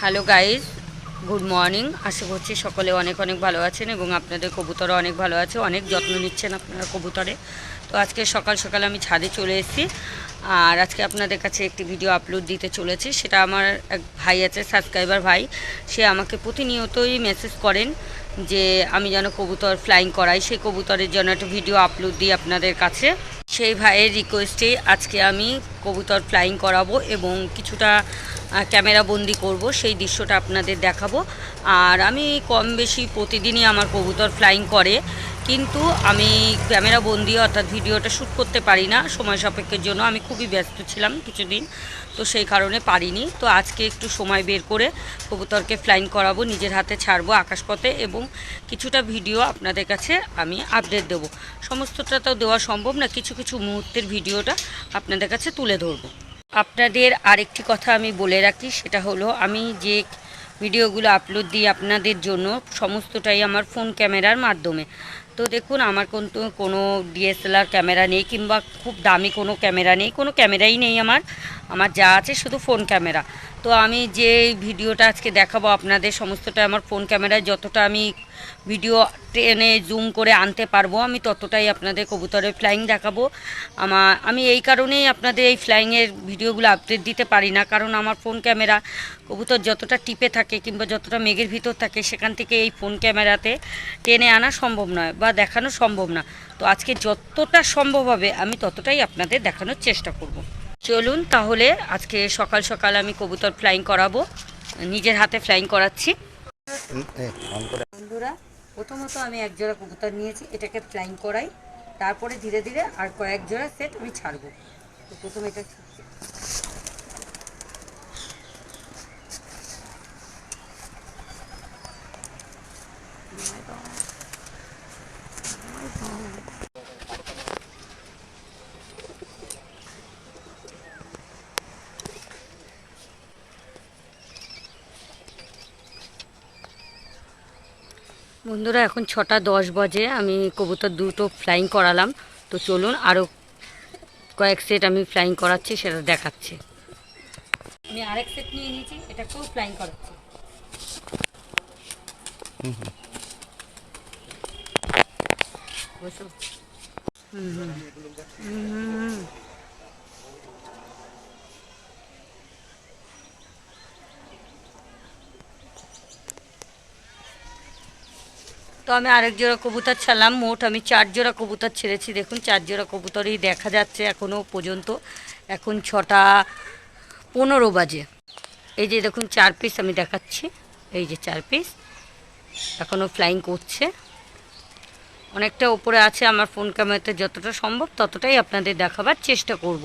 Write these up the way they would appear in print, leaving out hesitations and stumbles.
Hello guys, good morning. আশা করছি সকলে অনেক অনেক ভালো আছেন এবং আপনাদের কবুতরও অনেক ভালো আছে, অনেক যত্ন নিচ্ছেন আপনারা কবুতরে। তো আজকে সকাল সকাল আমি ছাদে চলে এসেছি আর আজকে আপনাদের কাছে একটি ভিডিও আপলোড দিতে চলেছি। সেটা আমার এক ভাই আছে, সাবস্ক্রাইবার ভাই, সে আমাকে প্রতিনিয়তই মেসেজ করেন যে আমি যেন কবুতর ফ্লাইং করাই, সেই কবুতরের জন্য একটা ভিডিও আপলোড দিই আপনাদের কাছে। সেই ভাইয়ের রিকোয়েস্টে আজকে আমি কবুতর ফ্লাইং করাবো এবং কিছুটা ক্যামেরা বন্দি করব, সেই দৃশ্যটা আপনাদের দেখাবো। আর আমি কম বেশি প্রতিদিনই আমার কবুতর ফ্লাইং করে, কিন্তু আমি ক্যামেরা বন্দি অর্থাৎ ভিডিওটা শ্যুট করতে পারি না সময় সাপেক্ষের জন্য। আমি খুবই ব্যস্ত ছিলাম কিছুদিন, তো সেই কারণে পারিনি। তো আজকে একটু সময় বের করে কবুতরকে ফ্লাইং করাবো, নিজের হাতে ছাড়বো আকাশপথে এবং কিছুটা ভিডিও আপনাদের কাছে আমি আপডেট দেবো। সমস্তটা তো দেওয়া সম্ভব না, কিছু কিছু মুহূর্তের ভিডিওটা আপনাদের কাছে তুলে ধরবো। আপনাদের আরেকটি কথা আমি বলে রাখি, সেটা হলো আমি যে ভিডিওগুলো আপলোড দিই আপনাদের জন্য সমস্তটাই আমার ফোন ক্যামেরার মাধ্যমে। তো দেখুন, আমার কিন্তু কোনো ডিএসএলআর ক্যামেরা নেই কিংবা খুব দামি কোনো ক্যামেরা নেই, কোনো ক্যামেরাই নেই আমার যা আছে শুধু ফোন ক্যামেরা। তো আমি যে ভিডিওটা আজকে দেখাবো আপনাদের সমস্তটা আমার ফোন ক্যামেরায়, যতটা আমি ভিডিও টেনে জুম করে আনতে পারবো আমি ততটাই আপনাদের কবুতরের ফ্লাইং দেখাবো। আমি এই কারণেই আপনাদের এই ফ্লাইংয়ের ভিডিওগুলো আপডেট দিতে পারি না, কারণ আমার ফোন ক্যামেরা কবুতর যতটা টিপে থাকে কিংবা যতটা মেঘের ভিতর থাকে সেখান থেকে এই ফোন ক্যামেরাতে টেনে আনা সম্ভব নয় বা দেখানো সম্ভব না। তো আজকে যতটা সম্ভব হবে আমি ততটাই আপনাদের দেখানোর চেষ্টা করব। চলুন তাহলে আজকে সকাল সকাল আমি কবুতর ফ্লাইং করাবো, নিজের হাতে ফ্লাইং করাচ্ছি। বন্ধুরা, প্রথমত আমি এক জোড়া কবুতর নিয়েছি, এটাকে ফ্লাইং করাই, তারপরে ধীরে ধীরে আর কয়েক জোড়া সেট আমি ছাড়বো। তো প্রথমে এটা বন্ধুরা, এখন 6:10 বাজে, আমি কবুতর দুটো ফ্লাইং করালাম। তো চলুন আরও কয়েক সেট আমি ফ্লাইং করাচ্ছি, সেটা দেখাচ্ছি। আমি আরেক সেট নিয়ে নিয়েছি, এটাকেও ফ্লাইং করাচ্ছি। বসো। তো আমি আরেক জোড়া কবুতর ছাড়লাম, মোট আমি 4 জোড়া কবুতর ছেড়েছি। দেখুন 4 জোড়া কবুতরই দেখা যাচ্ছে এখনও পর্যন্ত। এখন 6:15 বাজে। এই যে দেখুন 4 পিস আমি দেখাচ্ছি, এই যে 4 পিস এখনও ফ্লাইং করছে। অনেকটা উপরে আছে, আমার ফোন ক্যামেরাতে যতটা সম্ভব ততটাই আপনাদের দেখাবার চেষ্টা করব।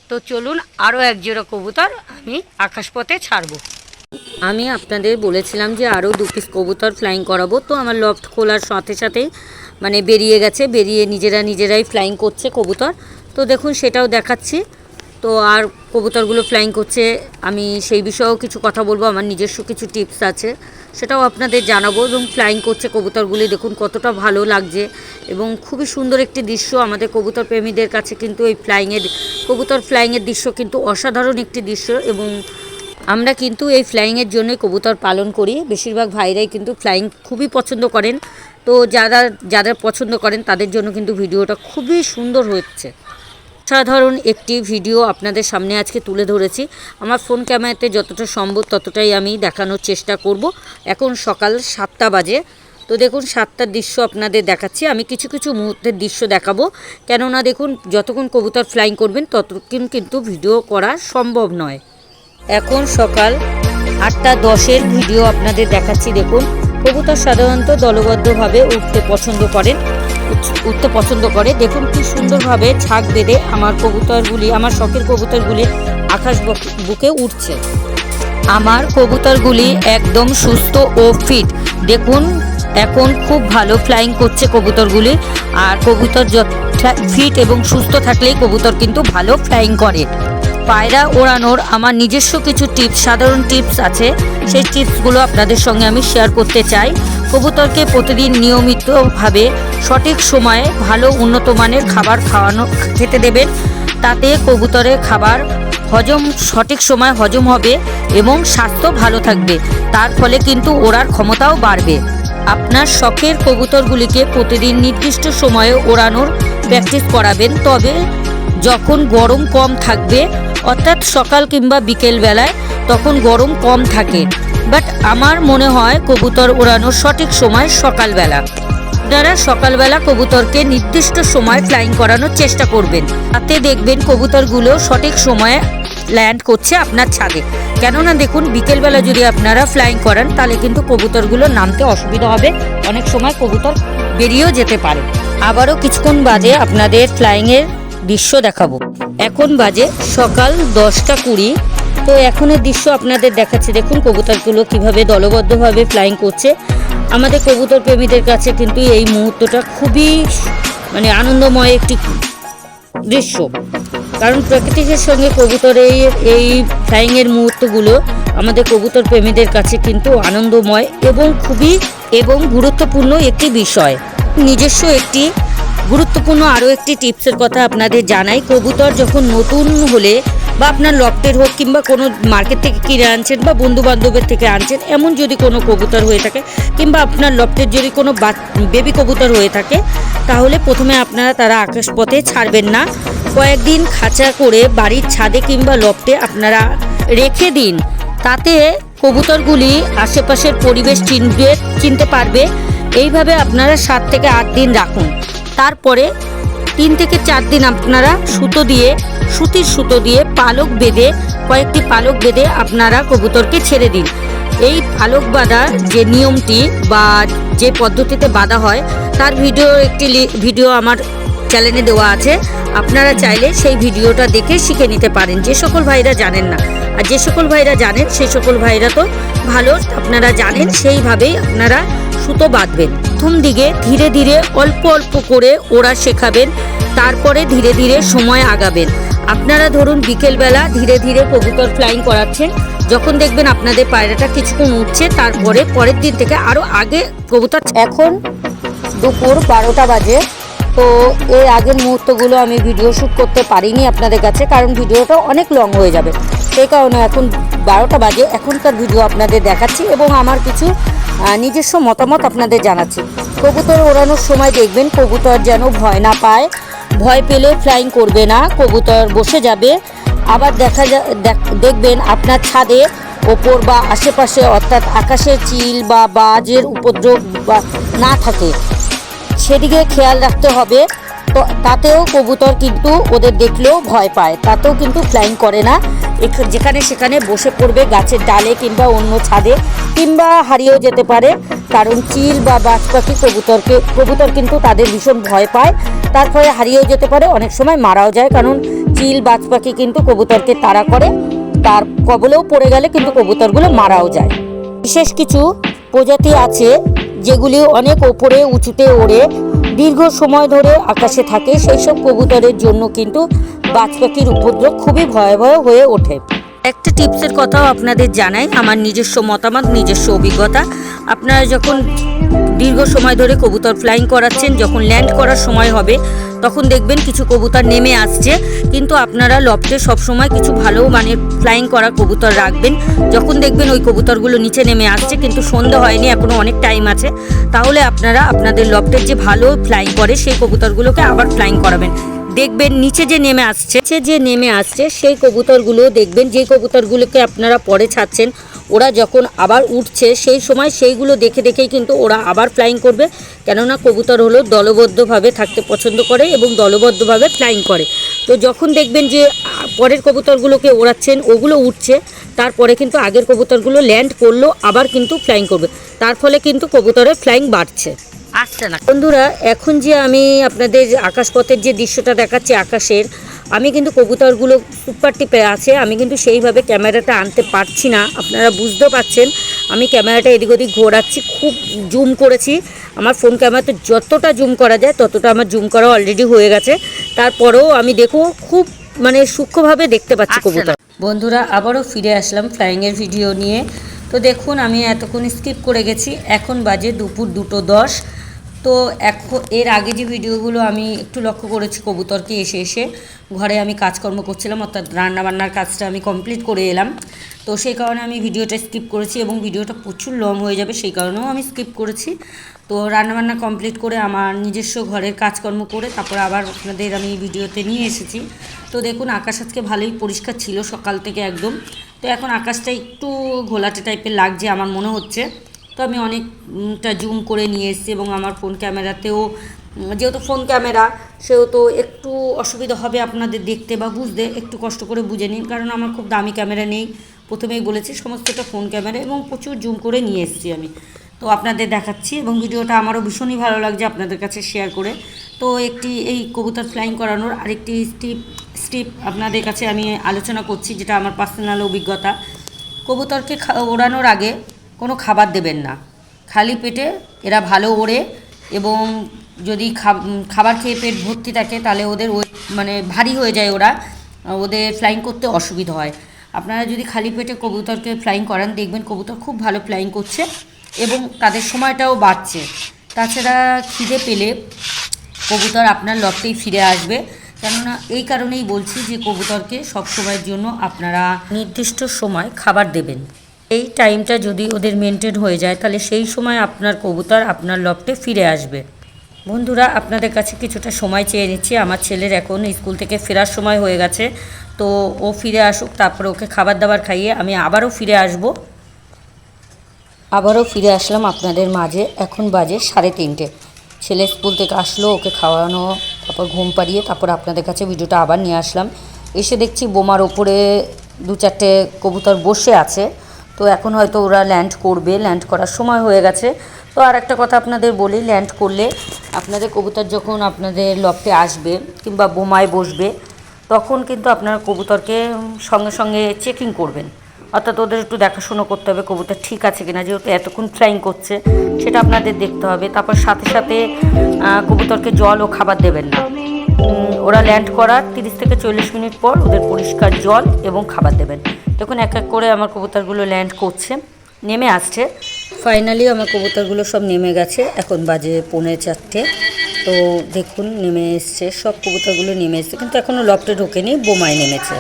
তো চলুন আরও এক জোড়া কবুতর আমি আকাশপথে ছাড়বো। আমি আপনাদের বলেছিলাম যে আরও 2 পিস কবুতর ফ্লাইং করাবো, তো আমার লফট খোলার সাথে সাথেই বেরিয়ে গেছে, বেরিয়ে নিজেরাই ফ্লাইং করছে কবুতর। তো দেখুন সেটাও দেখাচ্ছি। তো আর কবুতরগুলো ফ্লাইং করছে, আমি সেই বিষয়েও কিছু কথা বলবো, আমার নিজস্ব কিছু টিপস আছে সেটাও আপনাদের জানাবো। এবং ফ্লাইং করছে কবুতরগুলি, দেখুন কতটা ভালো লাগছে এবং খুবই সুন্দর একটি দৃশ্য। আমাদের কবুতর প্রেমীদের কাছে কিন্তু এই কবুতর ফ্লাইংয়ের দৃশ্য কিন্তু অসাধারণ একটি দৃশ্য এবং আমরা কিন্তু এই ফ্লাইংয়ের জন্যই কবুতর পালন করি। বেশিরভাগ ভাইরাই কিন্তু ফ্লাইং খুবই পছন্দ করেন। তো যারা পছন্দ করেন তাদের জন্য কিন্তু ভিডিওটা খুবই সুন্দর হচ্ছে। সাধারণ একটি ভিডিও আপনাদের সামনে আজকে তুলে ধরেছি, আমার ফোন ক্যামেরাতে যতটা সম্ভব ততটাই আমি দেখানোর চেষ্টা করব। এখন সকাল 7টা বাজে। তো দেখুন 7টার দৃশ্য আপনাদের দেখাচ্ছি, আমি কিছু কিছু মুহূর্তের দৃশ্য দেখাবো, কেননা দেখুন যতক্ষণ কবুতর ফ্লাইং করবেন ততক্ষণ কিন্তু ভিডিও করা সম্ভব নয়। এখন সকাল 8:10-এর ভিডিও আপনাদের দেখাচ্ছি। দেখুন কবুতর সাধারণত দলবদ্ধভাবে উঠতে পছন্দ করে। দেখুন কি সুন্দরভাবে ছাক বেঁধে আমার শখের কবুতরগুলি আকাশ বুকে উঠছে। আমার কবুতরগুলি একদম সুস্থ ও ফিট। দেখুন এখন খুব ভালো ফ্লাইং করছে কবুতরগুলি। আর কবুতর ফিট এবং সুস্থ থাকলেই কবুতর কিন্তু ভালো ফ্লাইং করে। পায়রা ওড়ানোর আমার নিজস্ব কিছু সাধারণ টিপস আছে, সেই টিপসগুলো আপনাদের সঙ্গে আমি শেয়ার করতে চাই। কবুতরকে প্রতিদিন নিয়মিতভাবে সঠিক সময়ে ভালো উন্নত মানের খাবার খেতে দেবেন। তাতে কবুতরের খাবার সঠিক সময় হজম হবে এবং স্বাস্থ্য ভালো থাকবে। তার ফলে কিন্তু ওড়ার ক্ষমতাও বাড়বে। আপনার শখের কবুতরগুলিকে প্রতিদিন নির্দিষ্ট সময়ে ওড়ানোর প্র্যাকটিস করাবেন, তবে যখন গরম কম থাকবে, অর্থাৎ সকাল কিংবা বিকেল বেলায়, তখন গরম কম থাকে। বাট আমার মনে হয় কবুতর ওড়ানোর সঠিক সময় সকালবেলা। আপনারা সকালবেলা কবুতরকে নির্দিষ্ট সময় ফ্লাইং করানোর চেষ্টা করবেন, তাতে দেখবেন কবুতরগুলো সঠিক সময়ে ল্যান্ড করছে আপনার ছাদে। কেননা দেখুন, বিকেলবেলা যদি আপনারা ফ্লাইং করান তাহলে কিন্তু কবুতরগুলো নামতে অসুবিধা হবে, অনেক সময় কবুতর বেরিয়েও যেতে পারে। আবারও কিছুক্ষণ বাদে আপনাদের ফ্লাইংয়ের দৃশ্য দেখাবো। এখন বাজে সকাল 10টা 20। তো এখনের দৃশ্য আপনাদের দেখাচ্ছে। দেখুন কবুতরগুলো কিভাবে দলবদ্ধভাবে ফ্লাইং করছে। আমাদের কবুতর প্রেমীদের কাছে কিন্তু এই মুহূর্তটা খুবই আনন্দময় একটি দৃশ্য, কারণ প্রকৃতির সঙ্গে কবুতরের এই ফ্লাইংয়ের মুহূর্তগুলো আমাদের কবুতর প্রেমীদের কাছে কিন্তু আনন্দময় এবং গুরুত্বপূর্ণ একটি বিষয়। নিজস্ব একটি গুরুত্বপূর্ণ আরও একটি টিপসের কথা আপনাদের জানাই। কবুতর যখন নতুন হলে বা আপনার লফটের হোক কিংবা কোনো মার্কেট থেকে কিনে আনছেন বা বন্ধু বান্ধবের থেকে আনছেন, এমন যদি কোনো কবুতর হয়ে থাকে কিংবা আপনার লফটের যদি কোনো বেবি কবুতর হয়ে থাকে, তাহলে প্রথমে আপনারা তারা আকাশপথে ছাড়বেন না। কয়েকদিন খাঁচা করে বাড়ির ছাদে কিংবা লফটে আপনারা রেখে দিন, তাতে কবুতরগুলি আশেপাশের পরিবেশ চিনতে পারবে। এইভাবে আপনারা 7 থেকে 8 দিন রাখুন। তারপরে 3 থেকে 4 দিন আপনারা সুতির সুতো দিয়ে কয়েকটি পালক বেঁধে আপনারা কবুতরকে ছেড়ে দিন। এই পালক বাঁধার যে নিয়মটি বা যে পদ্ধতিতে বাঁধা হয় তার ভিডিও আমার চ্যানেলে দেওয়া আছে। আপনারা চাইলে সেই ভিডিওটা দেখে শিখে নিতে পারেন, যে সকল ভাইরা জানেন না। আর যে সকল ভাইরা জানেন সেই সকল ভাইরা তো ভালো, আপনারা জানেন, সেইভাবেই আপনারা সুতো বাঁধবেন। প্রথম দিকে ধীরে ধীরে অল্প অল্প করে ওরা শেখাবেন, তারপরে ধীরে ধীরে সময় আগাবেন। আপনারা ধরুন বিকেলবেলা ধীরে ধীরে কবুতর ফ্লাইং করাচ্ছেন, যখন দেখবেন আপনাদের পায়রাটা কিছুক্ষণ উঠছে, তারপরে পরের দিন থেকে আরও আগে কবুতর। এখন দুপুর 12টা বাজে। তো এর আগের মুহূর্তগুলো আমি ভিডিও শ্যুট করতে পারিনি আপনাদের কাছে, কারণ ভিডিওটা অনেক লং হয়ে যাবে। সেই কারণে এখন 12টা বাজে, এখনকার ভিডিও আপনাদের দেখাচ্ছি এবং আমার কিছু নিজস্ব মতামত আপনাদের জানাচ্ছি। কবুতর ওড়ানোর সময় দেখবেন কবুতর যেন ভয় না পায়, ভয় পেলে ফ্লাইং করবে না, কবুতর বসে যাবে। আবার দেখবেন আপনার ছাদে ওপর বা আশেপাশে, অর্থাৎ আকাশের চিল বা বাজের উপদ্রব না থাকে, সেদিকে খেয়াল রাখতে হবে। তো তাতেও কবুতর কিন্তু ওদের দেখলেও ভয় পায়, তাতেও কিন্তু ফ্লাইং করে না, যেখানে সেখানে বসে পড়বে গাছের ডালে কিংবা অন্য ছাদে, কিংবা হারিয়েও যেতে পারে। কারণ চিল বা বাজ পাখি কবুতর কিন্তু তাদের ভীষণ ভয় পায়, তারপরে হারিয়েও যেতে পারে, অনেক সময় মারাও যায়। কারণ চিল বাজ পাখি কিন্তু কবুতরকে তাড়া করে, তার কবলেও পড়ে গেলে কিন্তু কবুতরগুলো মারাও যায়। বিশেষ কিছু প্রজাতি আছে যেগুলি অনেক ওপরে উঁচুতে ওড়ে দীর্ঘ সময় ধরে আকাশে থাকে, সেই সব কবুতরের জন্য কিন্তু বাজ পাখির উপদ্রব খুবই ভয়াবহ হয়ে ওঠে। একটা টিপসের কথাও আপনাদের জানাই, আমার নিজস্ব মতামত, নিজস্ব অভিজ্ঞতা। আপনারা যখন দীর্ঘ সময় ধরে কবুতর ফ্লাইং করাচ্ছেন, যখন ল্যান্ড করার সময় হবে তখন দেখবেন কিছু কবুতর নেমে আসছে, কিন্তু আপনারা লফটে সবসময় কিছু ভালো ফ্লাইং করা কবুতর রাখবেন। যখন দেখবেন ওই কবুতরগুলো নিচে নেমে আসছে কিন্তু সন্ধ্যা হয়নি, এখনও অনেক টাইম আছে, তাহলে আপনারা আপনাদের লফটের যে ভালো ফ্লাইং করে সেই কবুতরগুলোকে আবার ফ্লাইং করাবেন। দেখবেন নিচে যে নেমে আসছে সেই কবুতরগুলো দেখবেন, যে কবুতরগুলোকে আপনারা পরে ছাড়ছেন, ওরা যখন আবার উঠছে সেই সময় সেইগুলো দেখেই কিন্তু ওরা আবার ফ্লাইং করবে। কেননা কবুতর হলো দলবদ্ধভাবে থাকতে পছন্দ করে এবং দলবদ্ধভাবে ফ্লাইং করে। তো যখন দেখবেন যে পরের কবুতরগুলোকে ওড়াচ্ছেন, ওগুলো উঠছে, তারপরে কিন্তু আগের কবুতরগুলো ল্যান্ড করলো আবার কিন্তু ফ্লাইং করবে, তার ফলে কিন্তু কবুতরের ফ্লাইং বাড়ছে। আসছে না বন্ধুরা, এখন যে আমি আপনাদের আকাশপথের যে দৃশ্যটা দেখাচ্ছি আকাশের, আমি কিন্তু কবুতরগুলো সুপার টিপে আছে, আমি কিন্তু সেইভাবে ক্যামেরাটা আনতে পারছি না। আপনারা বুঝতে পারছেন আমি ক্যামেরাটা এদিক ওদিক ঘোরাচ্ছি, খুব জুম করেছি। আমার ফোন ক্যামেরাতে যতটা জুম করা যায় ততটা আমার জুম করা অলরেডি হয়ে গেছে, তারপরেও আমি দেখো খুব সূক্ষ্মভাবে দেখতে পাচ্ছি কবুতর। বন্ধুরা আবারও ফিরে আসলাম ফ্লাইংয়ের ভিডিও নিয়ে। তো দেখুন আমি এতক্ষণ স্কিপ করে গেছি, এখন বাজে দুপুর 2:10। তো এখন এর আগে যে ভিডিওগুলো আমি একটু লক্ষ্য করেছি কবুতরকে এসে এসে ঘরে আমি কাজকর্ম করছিলাম, অর্থাৎ রান্নাবান্নার কাজটা আমি কমপ্লিট করে এলাম। তো সেই কারণে আমি ভিডিওটা স্কিপ করেছি এবং ভিডিওটা প্রচুর লং হয়ে যাবে সেই কারণেও আমি স্কিপ করেছি। তো রান্নাবান্না কমপ্লিট করে আমার নিজস্ব ঘরের কাজকর্ম করে তারপর আবার আপনাদের আমি ভিডিওতে নিয়ে এসেছি। তো দেখুন আকাশ আজকে ভালোই পরিষ্কার ছিল সকাল থেকে একদম। তো এখন আকাশটা একটু ঘোলাটে টাইপের লাগছে আমার মনে হচ্ছে। তো আমি অনেকটা জুম করে নিয়ে এসেছি এবং আমার ফোন ক্যামেরাতেও, যেহেতু ফোন ক্যামেরা সেহেতু একটু অসুবিধা হবে আপনাদের দেখতে বা বুঝতে, একটু কষ্ট করে বুঝে নিন, কারণ আমার খুব দামি ক্যামেরা নেই, প্রথমেই বলেছি সমস্তটা ফোন ক্যামেরা এবং প্রচুর জুম করে নিয়ে এসেছি আমি। তো আপনাদের দেখাচ্ছি এবং ভিডিওটা আমারও ভীষণই ভালো লাগছে আপনাদের কাছে শেয়ার করে। তো একটি এই কবুতর ফ্লাইং করানোর আরেকটি স্টিপ আপনাদের কাছে আমি আলোচনা করছি, যেটা আমার পার্সোনাল অভিজ্ঞতা। কবুতরকে ওড়ানোর আগে কোনো খাবার দেবেন না, খালি পেটে এরা ভালো ওড়ে এবং যদি খাবার খেয়ে পেট ভর্তি থাকে তাহলে ওদের মানে ভারী হয়ে যায়, ওদের ফ্লাইং করতে অসুবিধা হয়। আপনারা যদি খালি পেটে কবুতরকে ফ্লাইং করান দেখবেন কবুতর খুব ভালো ফ্লাইং করছে এবং তাদের সময়টাও বাড়ছে। তাছাড়া খিদে পেলে কবুতর আপনার লফটেই ফিরে আসবে। কেননা এই কারণেই বলছি যে কবুতরকে সব সময়ের জন্য আপনারা নির্দিষ্ট সময় খাবার দেবেন। এই টাইমটা যদি ওদের মেনটেন হয়ে যায় তাহলে সেই সময় আপনার কবুতর আপনার লফটে ফিরে আসবে। বন্ধুরা আপনাদের কাছে কিছুটা সময় চেয়ে নিচ্ছি, আমার ছেলের এখন স্কুল থেকে ফেরার সময় হয়ে গেছে। তো ও ফিরে আসুক, তারপরে ওকে খাবার দাবার খাইয়ে আমি আবারও ফিরে আসব। আবারও ফিরে আসলাম আপনাদের মাঝে। এখন বাজে 3:30। ছেলে স্কুল থেকে আসলো, ওকে খাওয়ানো, তারপর ঘুম পাড়িয়ে তারপর আপনাদের কাছে ভিডিওটা আবার নিয়ে আসলাম। এসে দেখছি বোমার ওপরে 2-4টে কবুতর বসে আছে। তো এখন হয়তো ওরা ল্যান্ড করবে, ল্যান্ড করার সময় হয়ে গেছে। তো আর একটা কথা আপনাদের বলি, ল্যান্ড করলে আপনাদের কবুতর যখন আপনাদের লফটে আসবে কিংবা বোমায় বসবে তখন কিন্তু আপনারা কবুতরকে সঙ্গে সঙ্গে চেকিং করবেন, অর্থাৎ ওদের একটু দেখাশুনো করতে হবে কবুতর ঠিক আছে কিনা, যেহেতু এতক্ষণ ফ্লাইং করছে সেটা আপনাদের দেখতে হবে। তারপর সাথে সাথে কবুতরকে জল ও খাবার দেবেন না। ওরা ল্যান্ড করার 30 থেকে 40 মিনিট পর ওদের পরিষ্কার জল এবং খাবার দেবেন। দেখুন এক এক করে আমার কবুতরগুলো ল্যান্ড করছে, নেমে আসছে। ফাইনালি আমার কবুতরগুলো সব নেমে গেছে, এখন বাজে 3:45। তো দেখুন নেমে এসছে, সব কবুতরগুলো নেমে এসছে, কিন্তু এখনও লফটে ঢোকেনি, বোমায় নেমেছে।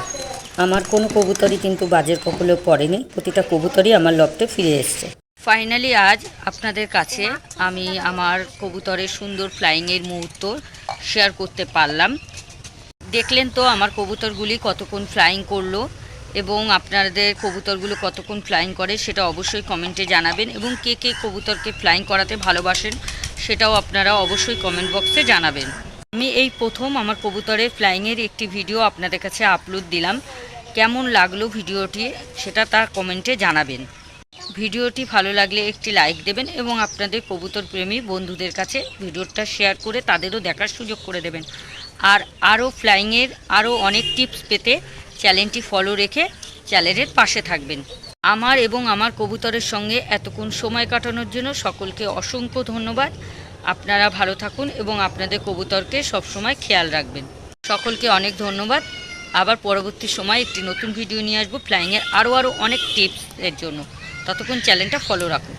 আমার কোনো কবুতরই কিন্তু বাজের কবলে পড়েনি, প্রতিটা কবুতরই আমার লফটে ফিরে এসছে। ফাইনালি আজ আপনাদের কাছে আমি আমার কবুতরের সুন্দর ফ্লাইংয়ের মুহূর্ত শেয়ার করতে পারলাম। দেখলেন তো আমার কবুতরগুলি কতক্ষণ ফ্লাইং করলো এবং আপনাদের কবুতরগুলো কতক্ষণ ফ্লাইং করে সেটা অবশ্যই কমেন্টে জানাবেন, এবং কে কে কবুতরকে ফ্লাইং করাতে ভালোবাসেন সেটাও আপনারা অবশ্যই কমেন্ট বক্সে জানাবেন। আমি এই প্রথম আমার কবুতরের ফ্লাইংয়ের একটি ভিডিও আপনাদের কাছে আপলোড দিলাম। কেমন লাগলো ভিডিওটি সেটা তার কমেন্টে জানাবেন। ভিডিওটি ভালো লাগলে একটি লাইক দেবেন এবং আপনাদের কবুতর প্রেমী বন্ধুদের কাছে ভিডিওটা শেয়ার করে তাদেরও দেখার সুযোগ করে দেবেন। আর আরও ফ্লাইংয়ের আরও অনেক টিপস পেতে চ্যানেলটি ফলো রেখে চ্যানেলের পাশে থাকবেন। আমার এবং আমার কবুতরের সঙ্গে এতক্ষণ সময় কাটানোর জন্য সকলকে অসংখ্য ধন্যবাদ। আপনারা ভালো থাকুন এবং আপনাদের কবুতরকে সবসময় খেয়াল রাখবেন। সকলকে অনেক ধন্যবাদ। আবার পরবর্তী সময় একটি নতুন ভিডিও নিয়ে আসবো ফ্লাইংয়ের আরও অনেক টিপসের জন্য। ততক্ষণ চ্যানেলটা ফলো রাখুন।